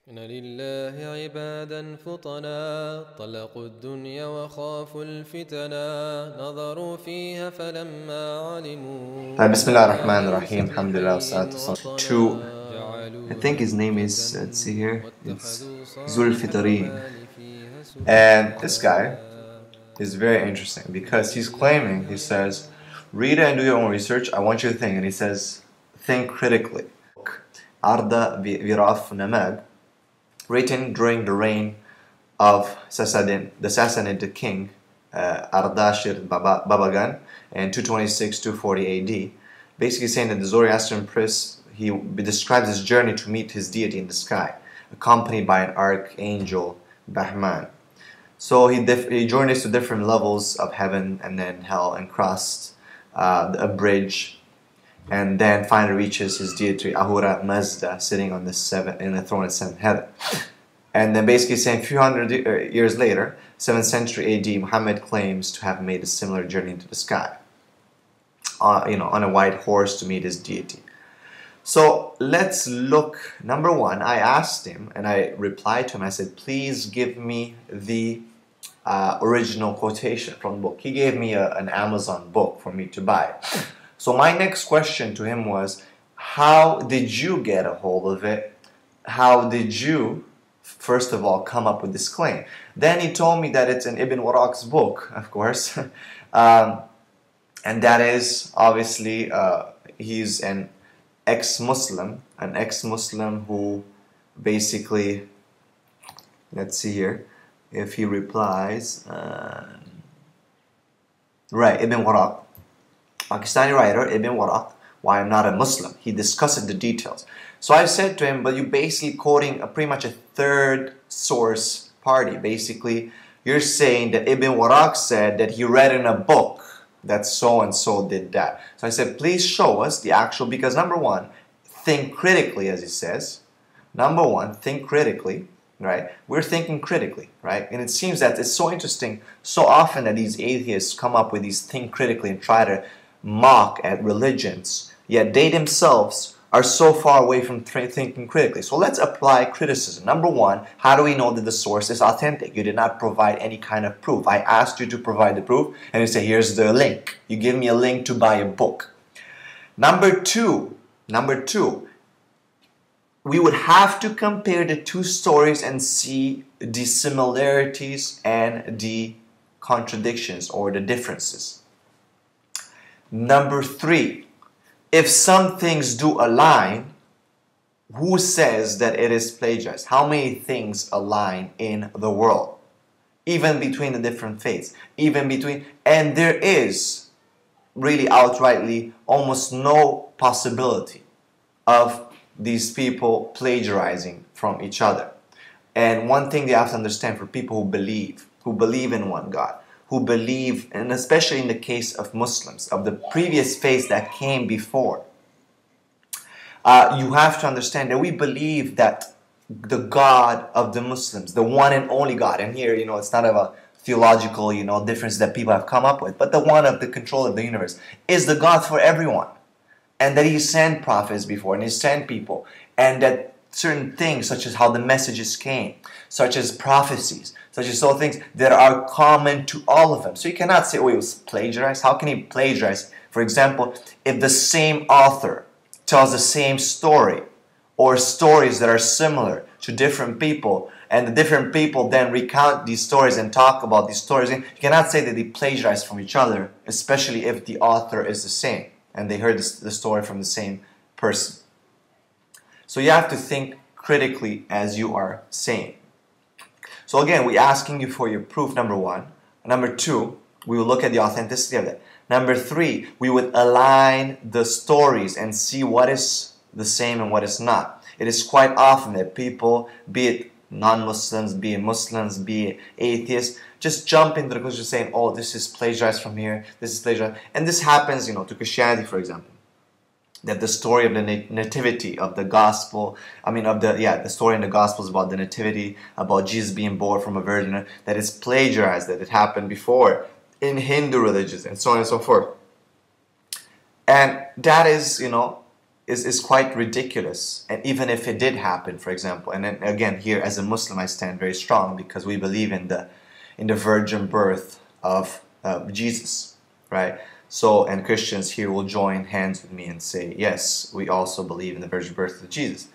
إن لله عبادا فطنا طلقوا الدنيا وخافوا الفتنا نظروا فيها فلما علموا بسم الله الرحمن الرحيم. Alhamdulillah, wassalatu wassalamu. Two, I think his name is, let's see here, it's Zulfitareen. And this guy is very interesting because he's claiming, he says, read and do your own research, I want you to think. And he says, think critically. Arda Viraf Namag, written during the reign of Sassanid, the Sassanid king, Ardashir Babagan, in 226-240 AD, basically saying that the Zoroastrian priest, he describes his journey to meet his deity in the sky, accompanied by an archangel, Bahman. So he journeys to different levels of heaven and then hell and crossed a bridge, and then finally reaches his deity Ahura Mazda sitting on in the throne of seventh heaven. And then basically saying a few hundred years later, 7th century AD, Muhammad claims to have made a similar journey into the sky, on a white horse to meet his deity. So let's look. Number one, I asked him and I replied to him. I said, please give me the original quotation from the book. He gave me an Amazon book for me to buy. So my next question to him was, how did you get a hold of it? How did you, first of all, come up with this claim? Then he told me that it's in Ibn Warraq's book, of course. And that is, obviously, he's an ex-Muslim who basically, let's see here, if he replies, right, Ibn Warraq, Pakistani writer, Ibn Warraq, why I'm not a Muslim. He discusses the details. So I said to him, but you're basically quoting pretty much a third source party. Basically, you're saying that Ibn Warraq said that he read in a book that so-and-so did that. So I said, please show us the actual, because number one, think critically, as he says. Number one, think critically, right? We're thinking critically, right? And it seems that it's so interesting, so often that these atheists come up with these think critically and try to mock at religions, yet they themselves are so far away from thinking critically. So let's apply criticism. Number one, how do we know that the source is authentic? You did not provide any kind of proof. I asked you to provide the proof, and you say, here's the link. You give me a link to buy a book. Number two, we would have to compare the two stories and see the similarities and the contradictions or the differences. Number three, if some things do align, who says that it is plagiarized? How many things align in the world? Even between the different faiths. And there is really outrightly almost no possibility of these people plagiarizing from each other. And one thing they have to understand for people who believe in one God, who believe, and especially in the case of Muslims, of the previous faiths that came before, you have to understand that we believe that the God of the Muslims, the one and only God, and here, it's not of a theological, difference that people have come up with, but the one of the control of the universe, is the God for everyone. And that He sent prophets before, and He sent people, and that certain things, such as how the messages came, such as prophecies, such as all things that are common to all of them. So you cannot say, oh, it was plagiarized. How can he plagiarize? For example, if the same author tells the same story, or stories that are similar to different people, and the different people then recount these stories and talk about these stories, you cannot say that they plagiarize from each other, especially if the author is the same, and they heard the story from the same person. So you have to think critically, as you are saying. So again, we're asking you for your proof, number one. Number two, we will look at the authenticity of that. Number three, we would align the stories and see what is the same and what is not. It is quite often that people, be it non-Muslims, be it Muslims, be it atheists, just jump into the conclusion saying, oh, this is plagiarized from here, this is plagiarized. And this happens, to Christianity, for example. That the story of the nativity of the gospel, the story in the gospels about the nativity, about Jesus being born from a virgin, that is plagiarized, that it happened before in Hindu religions, and so on and so forth. And that is, is quite ridiculous. And even if it did happen, for example, and then again here as a Muslim I stand very strong because we believe in the virgin birth of Jesus, right? So, and Christians here will join hands with me and say, yes, we also believe in the virgin birth of Jesus.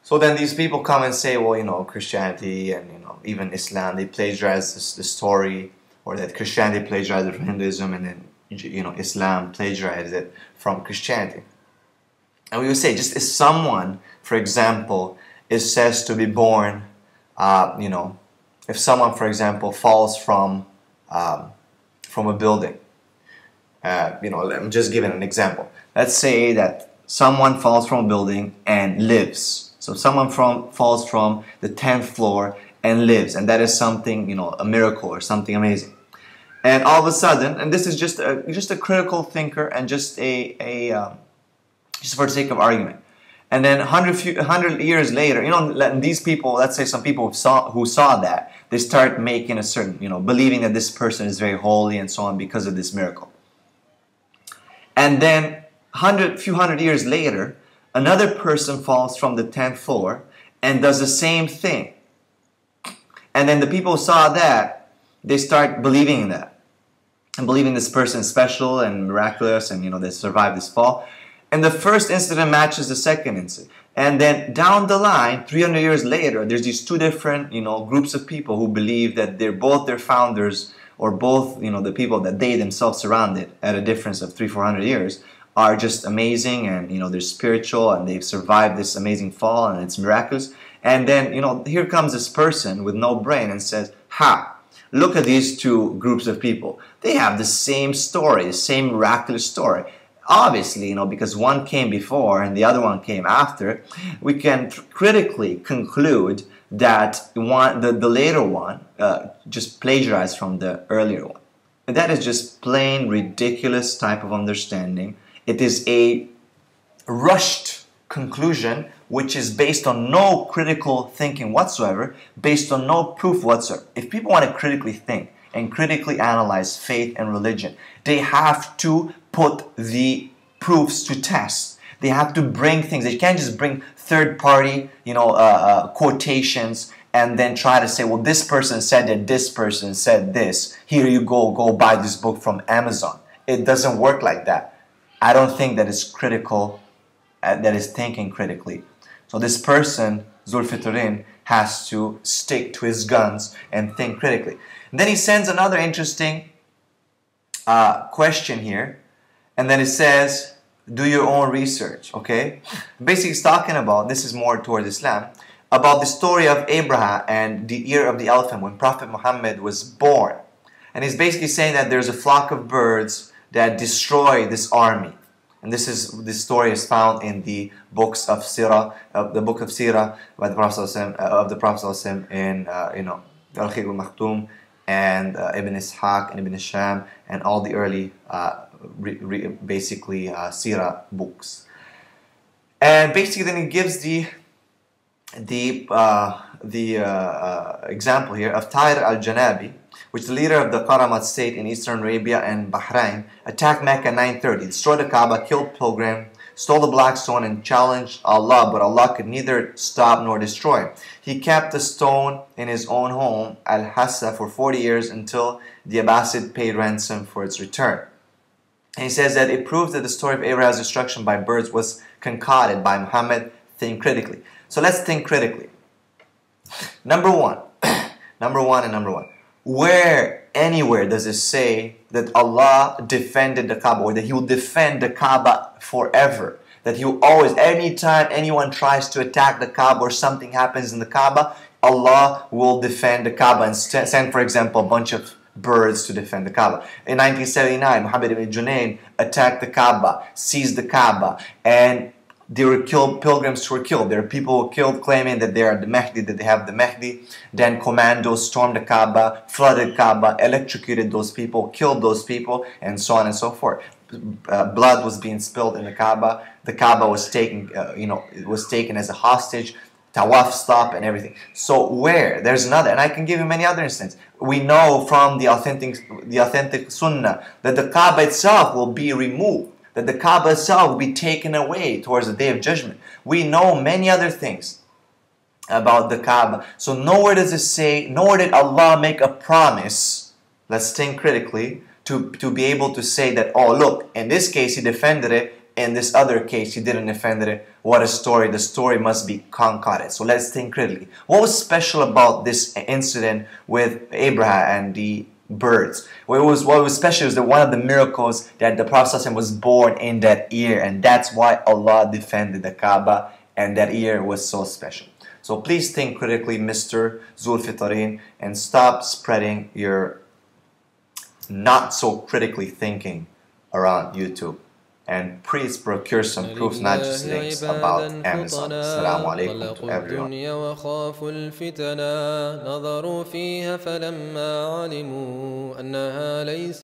So then these people come and say, well, you know, Christianity and, you know, even Islam, they plagiarize the story, or that Christianity plagiarized it from Hinduism, and then, you know, Islam plagiarized it from Christianity. And we would say, just as someone, for example, is says to be born, you know, if someone, for example, falls from a building, you know, I'm just giving an example. Let's say that someone falls from a building and lives. So someone falls from the 10th floor and lives, and that is something, you know, a miracle or something amazing. And all of a sudden, and this is just a critical thinker and just just for the sake of argument. And then 100 years later, you know, these people, let's say some people who saw that, they start making a certain, you know, believing that this person is very holy and so on because of this miracle. And then few hundred years later, another person falls from the 10th floor and does the same thing. And then the people who saw that, they start believing in that. And believing this person is special and miraculous and, you know, they survived this fall. And the first incident matches the second incident. And then down the line, 300 years later, there's these two different, you know, groups of people who believe that they're both their founders, or both, you know, the people that they themselves surrounded at a difference of 300-400 years are just amazing, and, you know, they're spiritual and they've survived this amazing fall and it's miraculous. And then, you know, here comes this person with no brain and says, ha, look at these two groups of people. They have the same story, the same miraculous story. Obviously, you know, because one came before and the other one came after, we can critically conclude that the later one just plagiarized from the earlier one. And that is just plain ridiculous type of understanding. It is a rushed conclusion which is based on no critical thinking whatsoever, based on no proof whatsoever. If people want to critically think and critically analyze faith and religion, they have to put the proofs to test. They have to bring things. They can't just bring third-party, you know, quotations and then try to say, well, this person said that this person said this. Here you go buy this book from Amazon. It doesn't work like that. I don't think that is critical, that is thinking critically. So this person, Zulfitareen, has to stick to his guns and think critically. And then he sends another interesting question here. And then it says, do your own research, okay? Basically, he's talking about, this is more towards Islam, about the story of Abraham and the year of the elephant when Prophet Muhammad was born. And he's basically saying that there's a flock of birds that destroy this army. And this story is found in the books of Sirah, the book of Sirah by the Prophet in Al-Khir al-Makhtum and Ibn Ishaq and Ibn Sham and all the early basically Sirah books. And basically then he gives the example here of Tahir al-Janabi, which the leader of the Qaramat state in Eastern Arabia and Bahrain attacked Mecca in 930, destroyed the Kaaba, killed pilgrim, stole the black stone and challenged Allah, but Allah could neither stop nor destroy. He kept the stone in his own home, Al-Hassa, for 40 years until the Abbasid paid ransom for its return. And he says that it proves that the story of Abraham's destruction by birds was concocted by Muhammad. Think critically. So let's think critically. Number one. Where, anywhere does it say that Allah defended the Kaaba, or that He will defend the Kaaba forever? That He will always, anytime anyone tries to attack the Kaaba or something happens in the Kaaba, Allah will defend the Kaaba and send, for example, a bunch of birds to defend the Kaaba. In 1979, Muhammad ibn Junayn attacked the Kaaba, seized the Kaaba, and they were killed, pilgrims were killed. There are people who were killed claiming that they are the Mahdi, that they have the Mahdi. Then commandos stormed the Kaaba, flooded Kaaba, electrocuted those people, killed those people, and so on and so forth. Blood was being spilled in the Kaaba. The Kaaba was taken, it was taken as a hostage. Tawaf stopped and everything. So where? There's another, and I can give you many other instances. We know from the authentic Sunnah that the Kaaba itself will be removed. that the Kaaba itself will be taken away towards the Day of Judgment. We know many other things about the Kaaba. So nowhere does it say, nowhere did Allah make a promise, let's think critically, to be able to say that, oh look, in this case he defended it, in this other case he didn't defend it. What a story. The story must be concocted. So let's think critically. What was special about this incident with Abraham and the birds? What was special is that one of the miracles that the Prophet ﷺ was born in that year, and that's why Allah defended the Kaaba, and that year was so special. So please think critically, Mr. Zulfitareen, and stop spreading your not so critically thinking around YouTube. And please procure some proofs, not just links, about Amazon. Assalamu alaikum to everyone. وخافوا الفتنا نظروا فيها فلما علموا أنها ليس